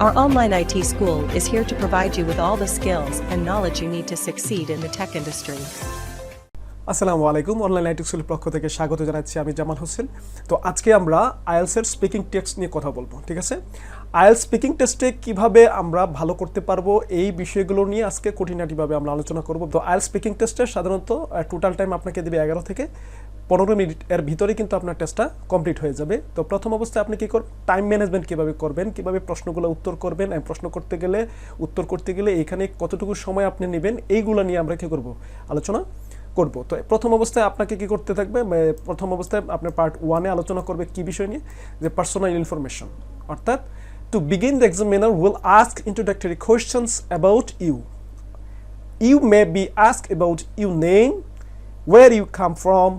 Our online IT school is here to provide you with all the skills and knowledge you need to succeed in the tech industry. আসসালামু আলাইকুম online IT স্কুলের পক্ষ থেকে স্বাগত জানাচ্ছি আমি জামাল হোসেন। তো আজকে আমরা আইএলটিএস এর স্পিকিং টেস্ট নিয়ে কথা বলবো, ঠিক আছে? আইএলটিএস স্পিকিং টেস্টে কিভাবে আমরা ভালো করতে পারবো এই বিষয়গুলো নিয়ে আজকে খুঁটিনাটিভাবে আমরা আলোচনা করব। তো আইএলটিএস স্পিকিং টেস্টে সাধারণত টোটাল টাইম আপনাকে দেবে 11 থেকে 15 মিনিট, এর ভিতরে কিন্তু আপনার টেস্টটা কমপ্লিট হয়ে যাবে। তো প্রথম অবস্থায় আপনি কী করবেন, টাইম ম্যানেজমেন্ট কীভাবে করবেন, কীভাবে প্রশ্নগুলো উত্তর করবেন, প্রশ্ন উত্তর করতে গেলে এখানে কতটুকু সময় আপনি নেবেন, এইগুলো নিয়ে আমরা কী করব, আলোচনা করব। তো প্রথম অবস্থায় আপনাকে কি করতে থাকবে, প্রথম অবস্থায় আপনার পার্ট 1-এ আলোচনা করবে কি বিষয় নিয়ে, যে পার্সোনাল ইনফরমেশন। অর্থাৎ to begin the examiner will ask introductory questions about you. You may be ask about your name, where you come from,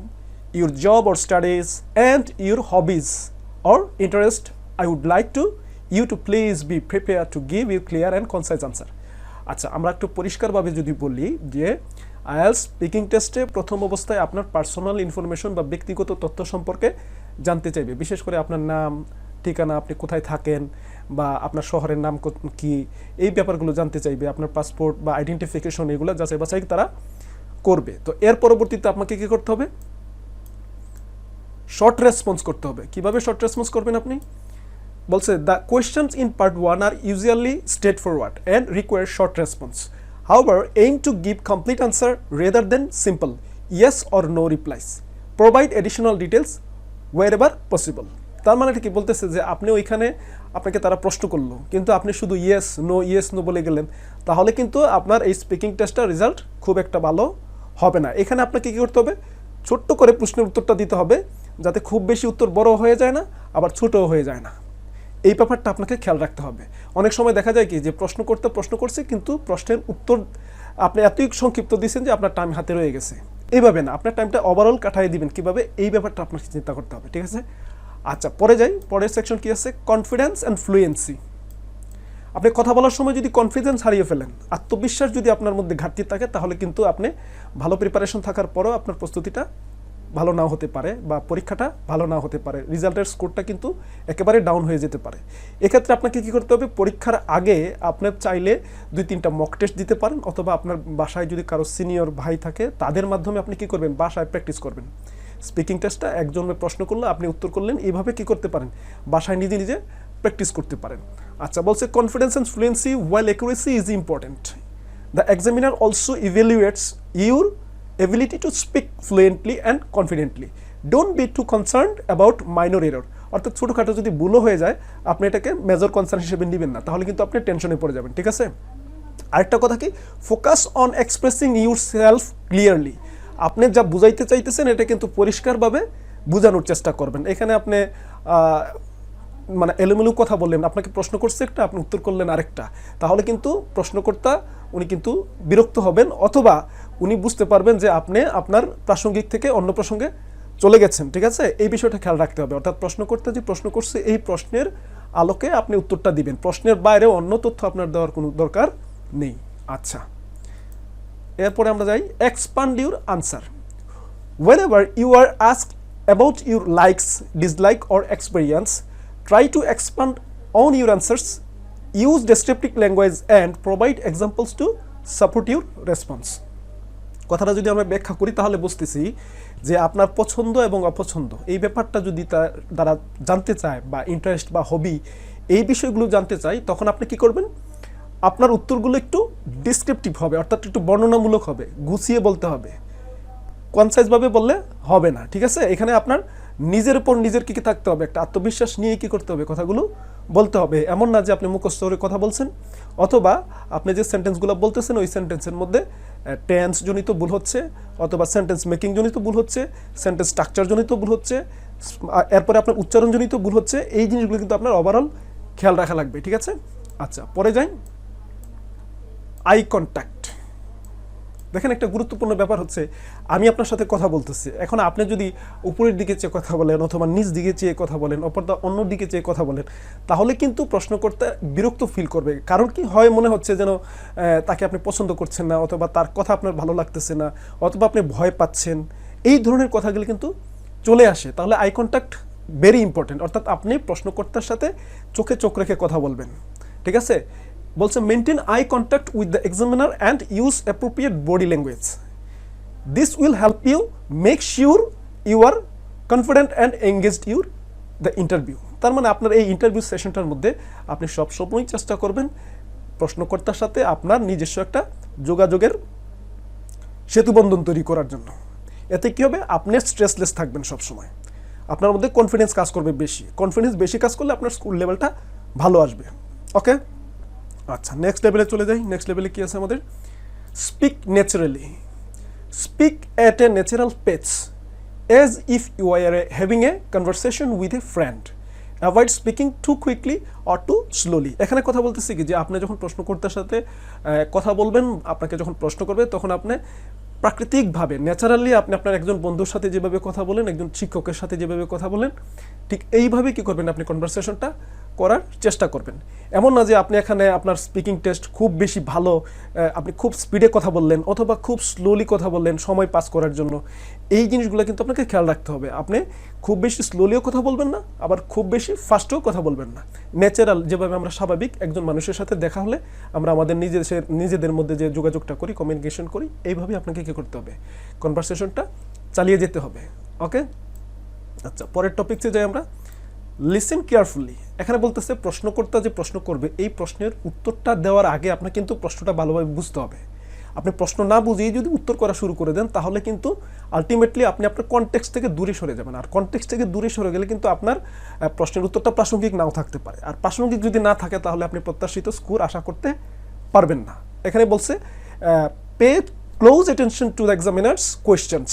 your job or studies, and your hobbies or interest. I would like you to please be prepared to give you clear and concise answer. আচ্ছা, আমরা একটু পরিষ্কারভাবে যদি বলি যে IELTS speaking টেস্টে প্রথম অবস্থায় আপনার পার্সোনাল ইনফরমেশন বা ব্যক্তিগত তথ্য সম্পর্কে জানতে চাইবে, বিশেষ করে আপনার নাম, ঠিকানা, আপনি কোথায় থাকেন বা আপনার শহরের নাম কি, এই ব্যাপারগুলো জানতে চাইবে। আপনার পাসপোর্ট বা আইডেন্টিফিকেশন এগুলো যাচাই বাছাই তারা করবে। তো এর পরবর্তীতে আপনাকে কী করতে হবে, শর্ট রেসপন্স করতে হবে। কিভাবে শর্ট রেসপন্স করবেন আপনি, বলছে দ্য কোয়েশ্চেন্স ইন পার্ট 1 আর usually straight forward and require short response. However, aim to give complete answer rather than simple yes or no replies. Provide additional details wherever possible. তার মানে কি বলতেছে যে আপনি ওইখানে আপনাকে তারা প্রশ্ন করলো, কিন্তু আপনি শুধু ইয়েস নো বলে গেলেন, তাহলে কিন্তু আপনার এই স্পিকিং টেস্টের রেজাল্ট খুব একটা ভালো হবে না। এখানে আপনাকে কী করতে হবে, ছোট্ট করে প্রশ্নের উত্তরটা দিতে হবে, যাতে খুব বেশি উত্তর বড় হয়ে যায় না, আবার ছোটও হয়ে যায় না। এই ব্যাপারটা আপনাকে খেয়াল রাখতে হবে। অনেক সময় দেখা যায় কি যে প্রশ্ন করছে, কিন্তু প্রশ্নের উত্তর আপনি এতই সংক্ষিপ্ত দিচ্ছেন যে আপনার টাইম হাতে রয়ে গেছে। এইভাবে না, আপনার টাইমটা ওভারঅল কাটাই দিবেন কীভাবে, এই ব্যাপারটা আপনাকে চিন্তা করতে হবে, ঠিক আছে? আচ্ছা, পরের সেকশন কি আছে, কনফিডেন্স অ্যান্ড ফ্লুয়েন্সি। আপনি কথা বলার সময় যদি কনফিডেন্স হারিয়ে ফেলেন, আত্মবিশ্বাস যদি আপনার মধ্যে ঘাটতি থাকে, তাহলে কিন্তু আপনি ভালো প্রিপারেশন থাকার পরেও আপনার প্রস্তুতিটা ভালো নাও হতে পারে বা পরীক্ষাটা ভালো নাও হতে পারে, রেজাল্টের স্কোরটা কিন্তু একেবারে ডাউন হয়ে যেতে পারে। এক্ষেত্রে আপনাকে কী করতে হবে, পরীক্ষার আগে আপনার চাইলে 2-3টা মক টেস্ট দিতে পারেন, অথবা আপনার বাসায় যদি কারো সিনিয়র ভাই থাকে তাদের মাধ্যমে আপনি কী করবেন, বাসায় প্র্যাকটিস করবেন। স্পিকিং টেস্টটা একজনের প্রশ্ন করলে আপনি উত্তর করলেন, এইভাবে কী করতে পারেন, বাসায় নিজে প্র্যাকটিস করতে পারেন। আচ্ছা, বলছে confidence and fluency while accuracy is important. The examiner also evaluates your ability to speak fluently and confidently. Don't be too concerned about minor error. অর্থাৎ ছোটোখাটো যদি ভুলও হয়ে যায়, আপনি এটাকে মেজর কনসার্ন হিসেবে নেবেন না, তাহলে কিন্তু আপনি টেনশনে পড়ে যাবেন, ঠিক আছে? আরেকটা কথা কি, focus on expressing your self clearly. আপনি যা বুঝাইতে চাইতেছেন এটা কিন্তু পরিষ্কারভাবে বোঝানোর চেষ্টা করবেন। এখানে আপনি মানে এলোমেলো কথা বললেন, আপনাকে প্রশ্ন করছে একটা, আপনি উত্তর করলেন আরেকটা, তাহলে কিন্তু প্রশ্নকর্তা উনি কিন্তু বিরক্ত হবেন, অথবা উনি বুঝতে পারবেন যে আপনি আপনার প্রাসঙ্গিক থেকে অন্য প্রসঙ্গে চলে গেছেন, ঠিক আছে? এই বিষয়টা খেয়াল রাখতে হবে। অর্থাৎ প্রশ্নকর্তা যে প্রশ্ন করছে এই প্রশ্নের আলোকে আপনি উত্তরটা দিবেন, প্রশ্নের বাইরে অন্য তথ্য আপনার দেওয়ার কোনো দরকার নেই। আচ্ছা, এরপরে আমরা যাই, expand your answer. whenever you are asked about your likes, dislike or experience, try to expand on your answers, use descriptive language and provide examples to support your response. কথাটা যদি আমরা ব্যাখ্যা করি তাহলে বুঝতেছি যে আপনার পছন্দ এবং অপছন্দ এই ব্যাপারটা যদি তারা জানতে চায়, বা ইন্টারেস্ট বা হবি এই বিষয়গুলো জানতে চায়, তখন আপনি কি করবেন, আপনার উত্তরগুলো একটু ডিসক্রিপটিভ হবে, অর্থাৎ একটু বর্ণনামূলক হবে, গুছিয়ে বলতে হবে, কনসাইজভাবে বললে হবে না, ঠিক আছে? এখানে আপনার নিজের উপর নিজের কি থাকতে হবে, একটা আত্মবিশ্বাস নিয়ে কি করতে হবে, কথাগুলো বলতে হবে। এমন না যে আপনি মুখস্থ করে কথা বলছেন, অথবা আপনি যে সেন্টেন্সগুলো বলতেছেন ওই সেন্টেন্সের মধ্যে টেন্স জনিত ভুল হচ্ছে, অথবা সেন্টেন্স মেকিং জনিত ভুল হচ্ছে, সেন্টেন্স স্ট্রাকচার জনিত ভুল হচ্ছে, এরপরে আপনার উচ্চারণ জনিত ভুল হচ্ছে। এই জিনিসগুলো কিন্তু আপনার ওভারঅল খেয়াল রাখা লাগবে, ঠিক আছে? আচ্ছা, পরে যাই, আই কন্ট্যাক্ট। দেখেন, একটা গুরুত্বপূর্ণ ব্যাপার হচ্ছে, আমি আপনার সাথে কথা বলতেছি, এখন আপনি যদি উপরের দিকে চেয়ে কথা বলেন, অথবা নিচ দিকে চেয়ে কথা বলেন, অপরটা অন্য দিকে চেয়ে কথা বলেন, তাহলে কিন্তু প্রশ্নকর্তা বিরক্ত ফিল করবে। কারণ কি হয়, মনে হচ্ছে যেন তাকে আপনি পছন্দ করছেন না, অথবা তার কথা আপনার ভালো লাগতেছে না, অথবা আপনি ভয় পাচ্ছেন, এই ধরনের কথাগুলো কিন্তু চলে আসে। তাহলে আই কন্ট্যাক্ট ভেরি ইম্পর্টেন্ট, অর্থাৎ আপনি প্রশ্নকর্তার সাথে চোখে চোখ রেখে কথা বলবেন। ঠিক আছে, বলছে maintain eye contact with the examiner and use appropriate body language, this will help you make sure you are confident and engaged your the interview. তার মানে আপনার এই ইন্টারভিউ সেশনটার মধ্যে আপনি সবসময় চেষ্টা করবেন প্রশ্নকর্তার সাথে আপনার নিজস্ব একটা যোগাযোগের সেতুবন্ধন তৈরি করার জন্য। এতে কী হবে, আপনি স্ট্রেসলেস থাকবেন সবসময়, আপনার মধ্যে কনফিডেন্স কাজ করবে বেশি, কনফিডেন্স বেশি কাজ করলে আপনার স্কুল লেভেলটা ভালো আসবে। ওকে, আচ্ছা নেক্সট লেভেলে চলে যাই। নেক্সট লেভেলে কী আছে আমাদের, speak naturally, speak at a natural pace as if you are having a conversation with a friend. Avoid speaking too quickly or too slowly. এখানে কথা বলতেছি কি যে আপনি যখন প্রশ্নকর্তার সাথে কথা বলবেন, আপনাকে যখন প্রশ্ন করবে তখন আপনি প্রাকৃতিকভাবে ন্যাচারালি আপনি আপনার একজন বন্ধুর সাথে যেভাবে কথা বলেন, একজন শিক্ষকের সাথে যেভাবে কথা বলেন, ঠিক এইভাবে কি করবেন, আপনি কনভারসেশনটা করার চেষ্টা করবেন। এমন না যে আপনি এখানে আপনার স্পিকিং টেস্ট খুব বেশি ভালো, আপনি খুব স্পিডে কথা বললেন অথবা খুব স্লোলি কথা বললেন সময় পাস করার জন্য। এই জিনিসগুলো কিন্তু আপনাকে খেয়াল রাখতে হবে। আপনি খুব বেশি স্লোলিও কথা বলবেন না, আবার খুব বেশি ফাস্টেও কথা বলবেন না। ন্যাচারাল, যেভাবে আমরা স্বাভাবিক একজন মানুষের সাথে দেখা হলে আমরা আমাদের নিজেদের মধ্যে যে যোগাযোগটা করি, কমিউনিকেশন করি, এইভাবে আপনাকে কী করতে হবে, কনভারসেশনটা চালিয়ে যেতে হবে। ওকে, আচ্ছা পরের টপিকসে যাই আমরা। Listen carefully. এখানে বলতেছে প্রশ্নকর্তা যে প্রশ্ন করবে এই প্রশ্নের উত্তরটা দেওয়ার আগে আপনার কিন্তু প্রশ্নটা ভালোভাবে বুঝতে হবে। আপনি প্রশ্ন না বুঝেই যদি উত্তর করা শুরু করে দেন তাহলে কিন্তু আলটিমেটলি আপনি আপনার কনটেক্সট থেকে দূরে সরে যাবেন। আর কনটেক্সট থেকে দূরে সরে গেলে কিন্তু আপনার প্রশ্নের উত্তরটা প্রাসঙ্গিক নাও থাকতে পারে। আর প্রাসঙ্গিক যদি না থাকে তাহলে আপনি প্রত্যাশিত স্কোর আশা করতে পারবেন না। এখানে বলছে pay close attention to the examiners questions,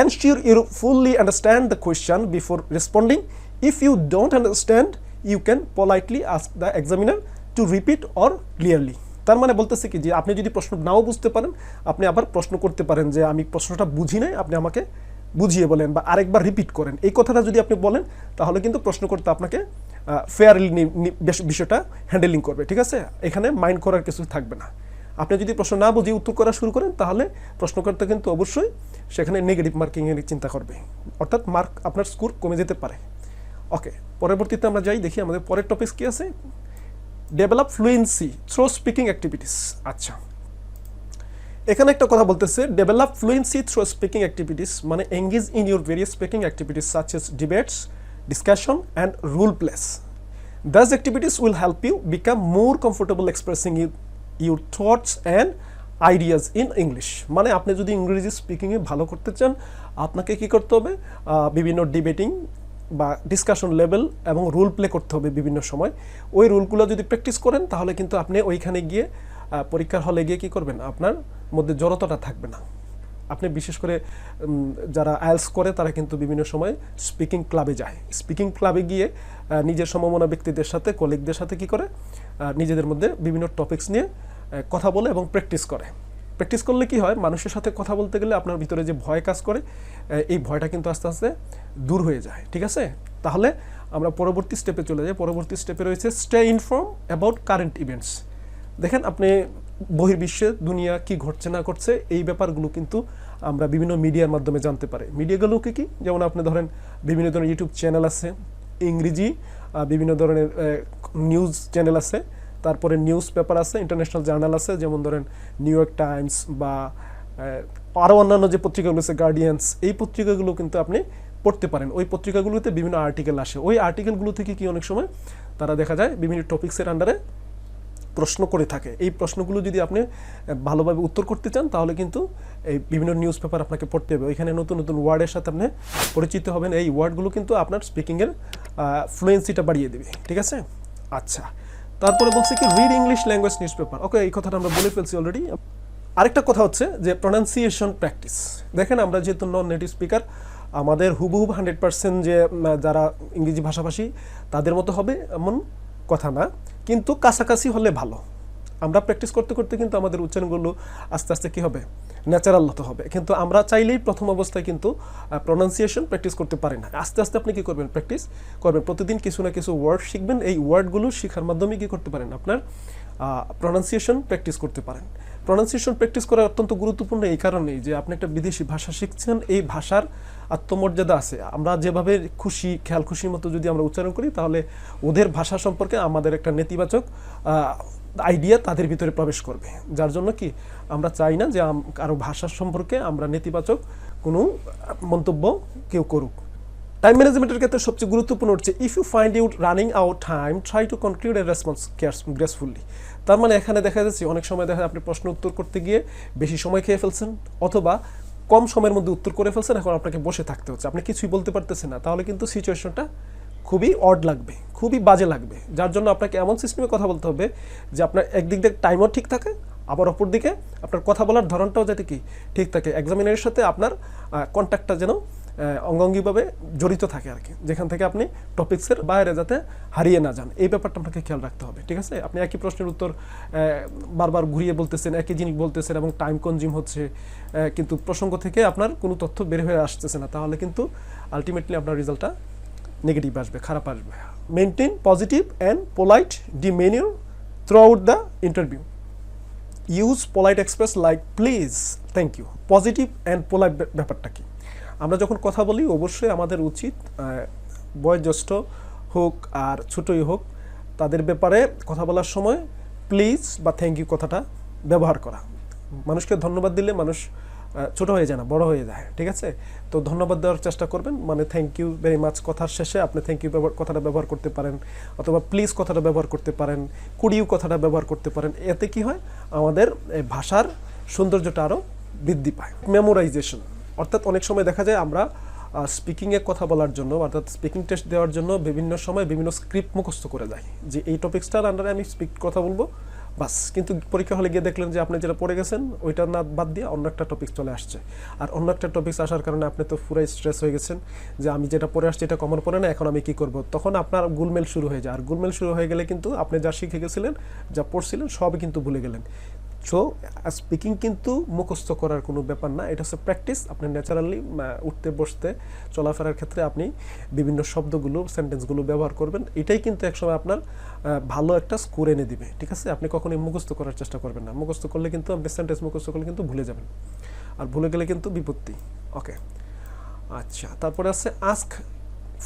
ensure you fully understand the question before responding. If you don't understand, you can politely ask the examiner to repeat or clearly. তার মানে বলতেছে কি যে আপনি যদি প্রশ্ন নাও বুঝতে পারেন, আপনি আবার প্রশ্ন করতে পারেন যে আমি প্রশ্নটা বুঝি নাই, আপনি আমাকে বুঝিয়ে বলেন বা আরেকবার রিপিট করেন। এই কথাটা যদি আপনি বলেন তাহলে কিন্তু প্রশ্নকর্তা আপনাকে ফেয়ারলি বিষয়টা হ্যান্ডেলিং করবে। ঠিক আছে, এখানে মাইন্ড করার কিছু থাকবে না। আপনি যদি প্রশ্ন না বুঝিয়ে উত্তর করা শুরু করেন তাহলে প্রশ্নকর্তা কিন্তু অবশ্যই সেখানে নেগেটিভ মার্কিংয়ের চিন্তা করবে, অর্থাৎ মার্ক আপনার স্কোর কমে যেতে পারে। ওকে, পরবর্তীতে আমরা যাই, দেখি আমাদের পরের টপিক কী আছে, develop fluency through speaking activities. আচ্ছা, এখানে একটা কথা বলতেছে develop fluency through speaking activities, মানে engage in your various speaking activities such as debates, discussion and role plays. Those activities will help you become more comfortable expressing your thoughts and ideas in English. মানে আপনি যদি ইংরেজি স্পিকিংয়ে ভালো করতে চান আপনাকে কি করতে হবে, বিভিন্ন ডিবেটিং বা ডিসকাশন লেভেল এবং রোল প্লে করতে হবে বিভিন্ন সময়। ওই রোলগুলো যদি প্র্যাকটিস করেন তাহলে কিন্তু আপনি ওইখানে গিয়ে পরীক্ষার হলে গিয়ে কী করবেন, আপনার মধ্যে জড়তাটা থাকবে না। আপনি বিশেষ করে যারা আইএলটিএস করে তারা কিন্তু বিভিন্ন সময় স্পিকিং ক্লাবে যায়। স্পিকিং ক্লাবে গিয়ে নিজের সমমনা ব্যক্তিদের সাথে, কলিগদের সাথে কি করে, নিজেদের মধ্যে বিভিন্ন টপিকস নিয়ে কথা বলে এবং প্র্যাকটিস করে। প্র্যাকটিস করলে কি হয়, মানুষের সাথে কথা বলতে গেলে আপনার ভিতরে যে ভয় কাজ করে এই ভয়টা কিন্তু আস্তে আস্তে দূর হয়ে যায়। ঠিক আছে, তাহলে আমরা পরবর্তী স্টেপে চলে যাই। পরবর্তী স্টেপে রয়েছে stay inform about current events. দেখেন আপনি বহির্বিশ্বে দুনিয়া কি ঘটছে না ঘটছে এই ব্যাপারগুলো কিন্তু আমরা বিভিন্ন মিডিয়ার মাধ্যমে জানতে পারি। মিডিয়াগুলো কি, যেমন আপনি ধরেন বিভিন্ন ধরনের ইউটিউব চ্যানেল আছে, ইংরেজি বিভিন্ন ধরনের নিউজ চ্যানেল আছে, তারপরে নিউজ পেপার আছে, ইন্টারন্যাশনাল জার্নাল আছে, যেমন ধরেন নিউ ইয়র্ক টাইমস বা আরও অন্যান্য যে পত্রিকাগুলো আছে, গার্ডিয়ান্স, এই পত্রিকাগুলো কিন্তু আপনি পড়তে পারেন। ওই পত্রিকাগুলোতে বিভিন্ন আর্টিকেল আসে, ওই আর্টিকেলগুলো থেকে কি অনেক সময় তারা দেখা যায় বিভিন্ন টপিক্সের আন্ডারে প্রশ্ন করে থাকে। এই প্রশ্নগুলো যদি আপনি ভালোভাবে উত্তর করতে চান তাহলে কিন্তু এই বিভিন্ন নিউজ পেপার আপনাকে পড়তে হবে। ওইখানে নতুন নতুন ওয়ার্ডের সাথে আপনি পরিচিত হবেন। এই ওয়ার্ডগুলো কিন্তু আপনার স্পিকিংয়ের ফ্লুয়েন্সিটা বাড়িয়ে দেবে। ঠিক আছে, আচ্ছা তারপরে বলছে কি read English language newspaper. Okay, এই কথাটা আমরা বলে ফেলছি অলরেডি। আরেকটা কথা হচ্ছে যে প্রনাউন্সিয়েশন প্র্যাকটিস। দেখেন আমরা যেহেতু নন নেটিভ স্পিকার, আমাদের হুবহুব 100% যে যারা ইংরেজি ভাষাভাষী তাদের মতো হবে এমন কথা না, কিন্তু কাছাকাছি হলে ভালো। আমরা প্র্যাকটিস করতে করতে কিন্তু আমাদের উচ্চারণগুলো আস্তে আস্তে কী হবে, ন্যাচারাল হতে হবে। কিন্তু আমরা চাইলেই প্রথম অবস্থায় কিন্তু প্রনাউন্সিয়েশন প্র্যাকটিস করতে পারি না। আস্তে আস্তে আপনি কী করবেন, প্র্যাকটিস করবেন, প্রতিদিন কিছু না কিছু ওয়ার্ড শিখবেন। এই ওয়ার্ডগুলো শেখার মাধ্যমে কী করতে পারেন, আপনার প্রনাউন্সিয়েশন প্র্যাকটিস করতে পারেন। প্রনাউন্সিয়েশন প্র্যাকটিস করা অত্যন্ত গুরুত্বপূর্ণ এই কারণেই যে আপনি একটা বিদেশি ভাষা শিখছেন, এই ভাষার আত্মমর্যাদা আছে। আমরা যেভাবে খুশি খেয়াল খুশির মতো যদি আমরা উচ্চারণ করি, তাহলে ওদের ভাষা সম্পর্কে আমাদের একটা নেতিবাচক আইডিয়া তাদের ভিতরে প্রবেশ করবে। যার জন্য কি আমরা চাই না যে কারো ভাষা সম্পর্কে আমরা নেতিবাচক কোনো মন্তব্য কেউ করুক। টাইম ম্যানেজমেন্টের ক্ষেত্রে সবচেয়ে গুরুত্বপূর্ণ হচ্ছে if you find you're running out time try to conclude a response gracefully. তার মানে এখানে দেখা যাচ্ছে অনেক সময় দেখা যায় আপনি প্রশ্ন উত্তর করতে গিয়ে বেশি সময় খেয়ে ফেলছেন, অথবা কম সময়ের মধ্যে উত্তর করে ফেলছেন, এখন আপনাকে বসে থাকতে হচ্ছে, আপনি কিছুই বলতে পারতেছেন না, তাহলে কিন্তু সিচুয়েশনটা খুবই অড লাগবে, খুবই বাজে লাগবে। যার জন্য আপনাকে এমন সিস্টেমে কথা বলতে হবে যে আপনার একদিক দিয়ে টাইমও ঠিক থাকে, আবার অপর দিকে আপনার কথা বলার ধরনটাও যাতে কি ঠিক থাকে, এক্সামিনারের সাথে আপনার কন্ট্যাক্টটা যেন অঙ্গাঙ্গিভাবে জড়িত থাকে আর কি, যেখান থেকে আপনি টপিক্সের বাইরে যাতে হারিয়ে না যান, এই ব্যাপারটা আপনাকে খেয়াল রাখতে হবে। ঠিক আছে, আপনি একই প্রশ্নের উত্তর বারবার ঘুরিয়ে বলতেছেন, একই জিনিস বলতেছেন এবং টাইম কনজিউম হচ্ছে, কিন্তু প্রসঙ্গ থেকে আপনার কোনো তথ্য বের হয়ে আসতেছে না, তাহলে কিন্তু আলটিমেটলি আপনার রেজাল্টটা নেগেটিভ আসবে, খারাপ আসবে। Maintain positive and polite demeanour throughout the interview. Use polite express like please, thank you. Positive and polite ব্যাপারটা কি? আমরা যখন কথা বলি অবশ্যই আমাদের উচিত বয়োজ্যেষ্ঠ হোক আর ছোটই হোক, তাদের ব্যাপারে কথা বলার সময় প্লিজ বা থ্যাংক ইউ কথাটা ব্যবহার করা। মানুষকে ধন্যবাদ দিলে মানুষ ছোট হয়ে যায় না, বড় হয়ে যায়। ঠিক আছে, তো ধন্যবাদ দেওয়ার চেষ্টা করবেন, মানে থ্যাংক ইউ ভেরি মাচ কথার শেষে আপনি থ্যাংক ইউ কথাটা ব্যবহার করতে পারেন, অথবা প্লিজ কথাটা ব্যবহার করতে পারেন, কুড ইউ কথাটা ব্যবহার করতে পারেন। এতে কি হয়, আমাদের ভাষার সৌন্দর্যটা আরও বৃদ্ধি পায়। মেমোরাইজেশন, অর্থাৎ অনেক সময় দেখা যায় আমরা স্পিকিংয়ে কথা বলার জন্য, অর্থাৎ স্পিকিং টেস্ট দেওয়ার জন্য বিভিন্ন সময় বিভিন্ন স্ক্রিপ্ট মুখস্থ করে যাই, যে এই টপিক্সটার আন্ডারে আমি কথা বলবো বাস, কিন্তু পরীক্ষা হলে গিয়ে দেখলেন যে আপনি যেটা পড়ে গেছেন ওইটা না বাদ দিয়ে অন্য একটা টপিক চলে আসছে, আর অন্য একটা টপিক্স আসার কারণে আপনি তো পুরাই স্ট্রেস হয়ে গেছেন যে আমি যেটা পড়ে আসছি এটা কমন পড়ে না, এখন আমি কি করব, তখন আপনার গুলমেল শুরু হয়ে যায়। আর গুলমেল শুরু হয়ে গেলে কিন্তু আপনি যা শিখে গেছিলেন, যা পড়ছিলেন সবই কিন্তু ভুলে গেলেন। সো স্পিকিং কিন্তু মুখস্থ করার কোনো ব্যাপার না, এটা হচ্ছে প্র্যাকটিস। আপনি ন্যাচারালি উঠতে বসতে চলাফেরার ক্ষেত্রে আপনি বিভিন্ন শব্দগুলো সেন্টেন্সগুলো ব্যবহার করবেন, এটাই কিন্তু একসময় আপনার ভালো একটা স্কোর এনে দিবে। ঠিক আছে, আপনি কখনোই মুখস্থ করার চেষ্টা করবেন না, মুখস্থ করলে কিন্তু আপনি সেন্টেন্স মুখস্থ করলে কিন্তু ভুলে যাবেন, আর ভুলে গেলে কিন্তু বিপত্তি। ওকে, আচ্ছা, তারপরে আছে আস্ক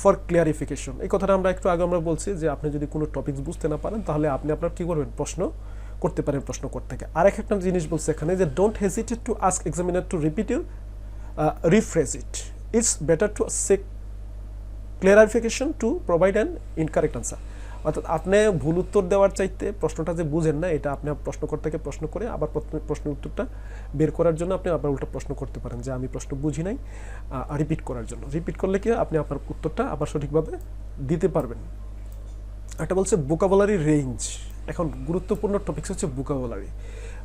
ফর ক্লিয়ারিফিকেশন। এই কথাটা আমরা একটু আগে আমরা বলছি যে আপনি যদি কোনো টপিকস বুঝতে না পারেন তাহলে আপনি আপনার কী করবেন, প্রশ্ন করতে পারেন প্রশ্ন করতে থেকে। আর একটা জিনিস বলছে এখানে যে don't hesitate to ask examiner to repeat you refresh it, it's better to seek clarification to provide an incorrect answer. অর্থাৎ আপনি ভুল উত্তর দেওয়ার চাইতে প্রশ্নটা যে বুঝেন না, এটা আপনি প্রশ্নকর্তাকে প্রশ্ন করে আবার প্রশ্নের উত্তরটা বের করার জন্য আপনি আবার উল্টা প্রশ্ন করতে পারেন যে আমি প্রশ্ন বুঝি নাই, রিপিট করার জন্য। রিপিট করলে কি আপনি আপনার উত্তরটা আবার সঠিকভাবে দিতে পারবেন। একটা বলছে ভোকাবুলারি রেঞ্জ। এখন গুরুত্বপূর্ণ টপিকস হচ্ছে ভোকাবুলারি।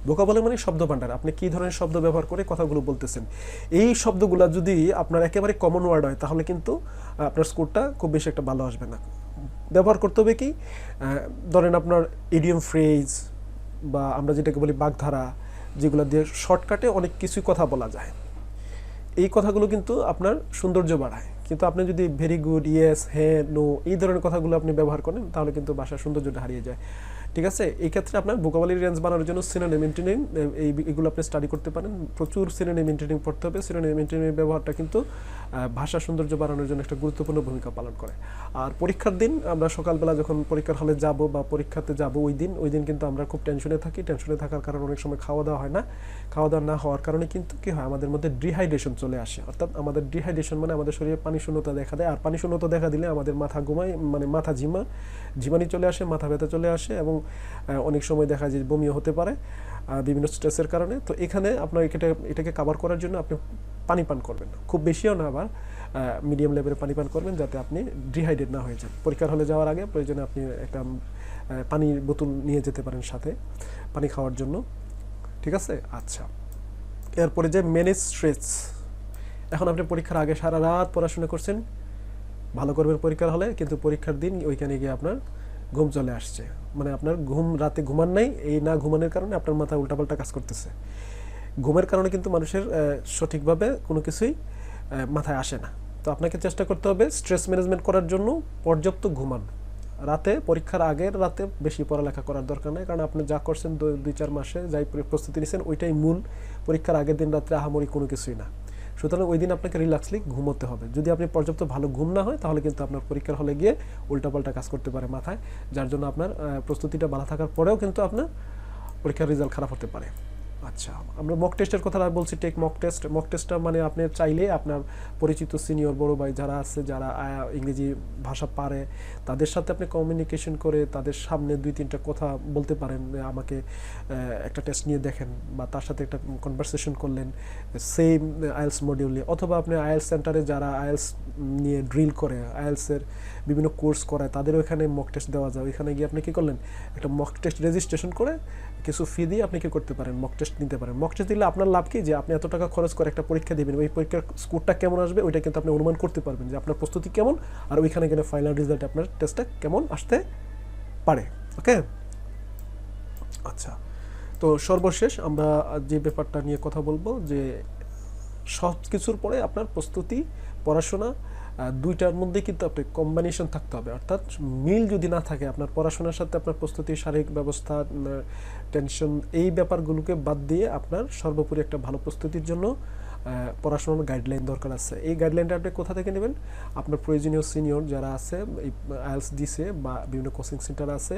ভোকাবুলারি মানে শব্দ ভান্ডার, আপনি কী ধরনের শব্দ ব্যবহার করে কথাগুলো বলতেছেন। এই শব্দগুলো যদি আপনার একেবারে কমন ওয়ার্ড হয় তাহলে কিন্তু আপনার স্কোরটা খুব বেশি একটা ভালো আসবে না। ব্যবহার করতে হবে কি, ধরেন আপনার ইডিয়ম ফ্রেজ বা আমরা যেটাকে বলি বাগধারা, যেগুলো দিয়ে শর্টকাটে অনেক কিছুই কথা বলা যায়, এই কথাগুলো কিন্তু আপনার সৌন্দর্য বাড়ায়। কিন্তু আপনি যদি ভেরি গুড, ইয়েস, হ্যাঁ, নো এই ধরনের কথাগুলো আপনি ব্যবহার করেন তাহলে কিন্তু ভাষার সৌন্দর্যটা হারিয়ে যায়। ঠিক আছে, এই ক্ষেত্রে আপনার ভোকাবুলারি রেঞ্জ বানানোর জন্য সিনোনিম, এন্টোনিম এইগুলো আপনি স্টাডি করতে পারেন। প্রচুর সিনোনিম, এন্টোনিম পড়তে হবে। সিনোনিম, এন্টোনিমের ব্যবহারটা কিন্তু ভাষার সৌন্দর্য বাড়ানোর জন্য একটা গুরুত্বপূর্ণ ভূমিকা পালন করে। আর পরীক্ষার দিন আমরা সকালবেলা যখন পরীক্ষার হলে যাব বা পরীক্ষাতে যাব ওই দিন কিন্তু আমরা খুব টেনশনে থাকি। টেনশনে থাকার কারণে অনেক সময় খাওয়া দাওয়া হয় না। খাওয়া দাওয়া না হওয়ার কারণে কিন্তু কী হয়, আমাদের মধ্যে ডিহাইড্রেশন চলে আসে। অর্থাৎ আমাদের ডিহাইড্রেশন মানে আমাদের শরীরে পানি শূন্যতা দেখা দেয়। আর পানি শূন্যতা দেখা দিলে আমাদের মাথা ঘুমায়, মানে মাথা ঝিমানি চলে আসে, মাথা ব্যথা চলে আসে এবং অনেক সময় দেখা যায় বমিও হতে পারে বিভিন্ন স্ট্রেসের কারণে। তো এখানে আপনার এটাকে কাভার করার জন্য আপনি পানি পান করবেন, খুব বেশিও না, আবার মিডিয়াম লেভেলে পানি পান করবেন যাতে আপনি ডিহাইড্রেট না হয়ে যান। পরীক্ষার হলে যাওয়ার আগে প্রয়োজনে আপনি একটা পানির বোতল নিয়ে যেতে পারেন সাথে পানি খাওয়ার জন্য। ঠিক আছে, আচ্ছা, এরপরে যে ম্যানেজ স্ট্রেস। এখন আপনি পরীক্ষার আগে সারা রাত পড়াশোনা করছেন, ভালো করবেন পরীক্ষার হলে, কিন্তু পরীক্ষার দিন ওইখানে গিয়ে আপনার ঘুম চলে আসছে, মানে আপনার রাতে ঘুমান নাই। এই না ঘুমানোর কারণে আপনার মাথায় উল্টাপাল্টা কাজ করতেছে। ঘুমের কারণে কিন্তু মানুষের সঠিকভাবে কোনো কিছুই মাথায় আসে না। তো আপনাকে চেষ্টা করতে হবে স্ট্রেস ম্যানেজমেন্ট করার জন্য পর্যাপ্ত ঘুমান। রাতে পরীক্ষার আগের রাতে বেশি পড়ালেখা করার দরকার নেই, কারণ আপনি যা করছেন 2-4 মাসে যাই প্রস্তুতি নিয়েছেন ওইটাই মূল। পরীক্ষার আগের দিন রাত্রে আহামরি কোনো কিছুই না। সুতরাং ওই দিন আপনাকে রিল্যাক্সলি ঘুমোতে হবে। যদি আপনি পর্যাপ্ত ভালো ঘুম না হয় তাহলে কিন্তু আপনার পরীক্ষার হলে গিয়ে উল্টাপাল্টা কাজ করতে পারে মাথায়, যার জন্য আপনার প্রস্তুতিটা ভালো থাকার পরেও কিন্তু আপনার পরীক্ষার রেজাল্ট খারাপ হতে পারে। আচ্ছা, আমরা মক টেস্টের কথা বলছি। Take mock test. মক টেস্টটা মানে আপনি চাইলে আপনার পরিচিত সিনিয়র বড় ভাই যারা আছে, যারা ইংরেজি ভাষা পারে, তাদের সাথে আপনি কমিউনিকেশন করে তাদের সামনে 2-3টা কথা বলতে পারেন, আমাকে একটা টেস্ট নিয়ে দেখেন, বা তার সাথে একটা কনভারসেশন করলেন সেম আইএলস মডিউলে, অথবা আপনি আইএলস সেন্টারে যারা আইএলস নিয়ে ড্রিল করে, আইএলসের বিভিন্ন কোর্স করায়, তাদের ওইখানে মক টেস্ট দেওয়া যায়। ওইখানে গিয়ে আপনি কী করলেন, একটা মক টেস্ট রেজিস্ট্রেশন করে কিছু ফি দিয়ে আপনি কী করতে পারেন, মক টেস্ট নিতে পারেন। মক টেস্ট দিলে আপনার লাভ কি, যে আপনি এত টাকা খরচ করে একটা পরীক্ষা দেবেন, ওই পরীক্ষার স্কোরটা কেমন আসবে ওইটা কিন্তু আপনি অনুমান করতে পারবেন যে আপনার প্রস্তুতি কেমন, আর ওইখানে গেলে ফাইনাল রেজাল্ট আপনার টেস্টটা কেমন আসতে পারে। ওকে, আচ্ছা। তো সর্বশেষ আমরা যে ব্যাপারটা নিয়ে কথা বলবো, যে সব কিছুর পরে আপনার প্রস্তুতি, পড়াশোনা, দুইটার মধ্যে কিন্তু আপনার কম্বিনেশন থাকতে হবে। অর্থাৎ মিল যদি না থাকে আপনার পড়াশোনার সাথে আপনার প্রস্তুতি, শারীরিক ব্যবস্থা, টেনশন, এই ব্যাপারগুলোকে বাদ দিয়ে আপনার সর্বোপরি একটা ভালো প্রস্তুতির জন্য পড়াশোনার গাইডলাইন দরকার আছে। এই গাইডলাইনটা আপনি কোথা থেকে নেবেন? আপনার প্রয়োজনীয় সিনিয়র যারা আছে, এই আইএলস দিছে বা বিভিন্ন কোচিং সেন্টার আছে,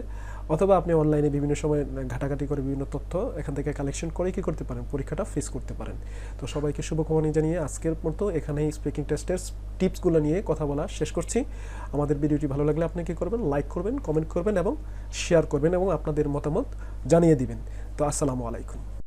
অথবা আপনি অনলাইনে বিভিন্ন সময় ঘাটাঘাটি করে বিভিন্ন তথ্য এখান থেকে কালেকশন করে কী করতে পারেন, পরীক্ষাটা ফেস করতে পারেন। তো সবাইকে শুভকামনা জানিয়ে আজকের মতো এখানেই স্পিকিং টেস্টের টিপসগুলো নিয়ে কথা বলা শেষ করছি। আমাদের ভিডিওটি ভালো লাগলে আপনি কী করবেন, লাইক করবেন, কমেন্ট করবেন এবং শেয়ার করবেন এবং আপনাদের মতামত জানিয়ে দিবেন। তো আসসালামু আলাইকুম।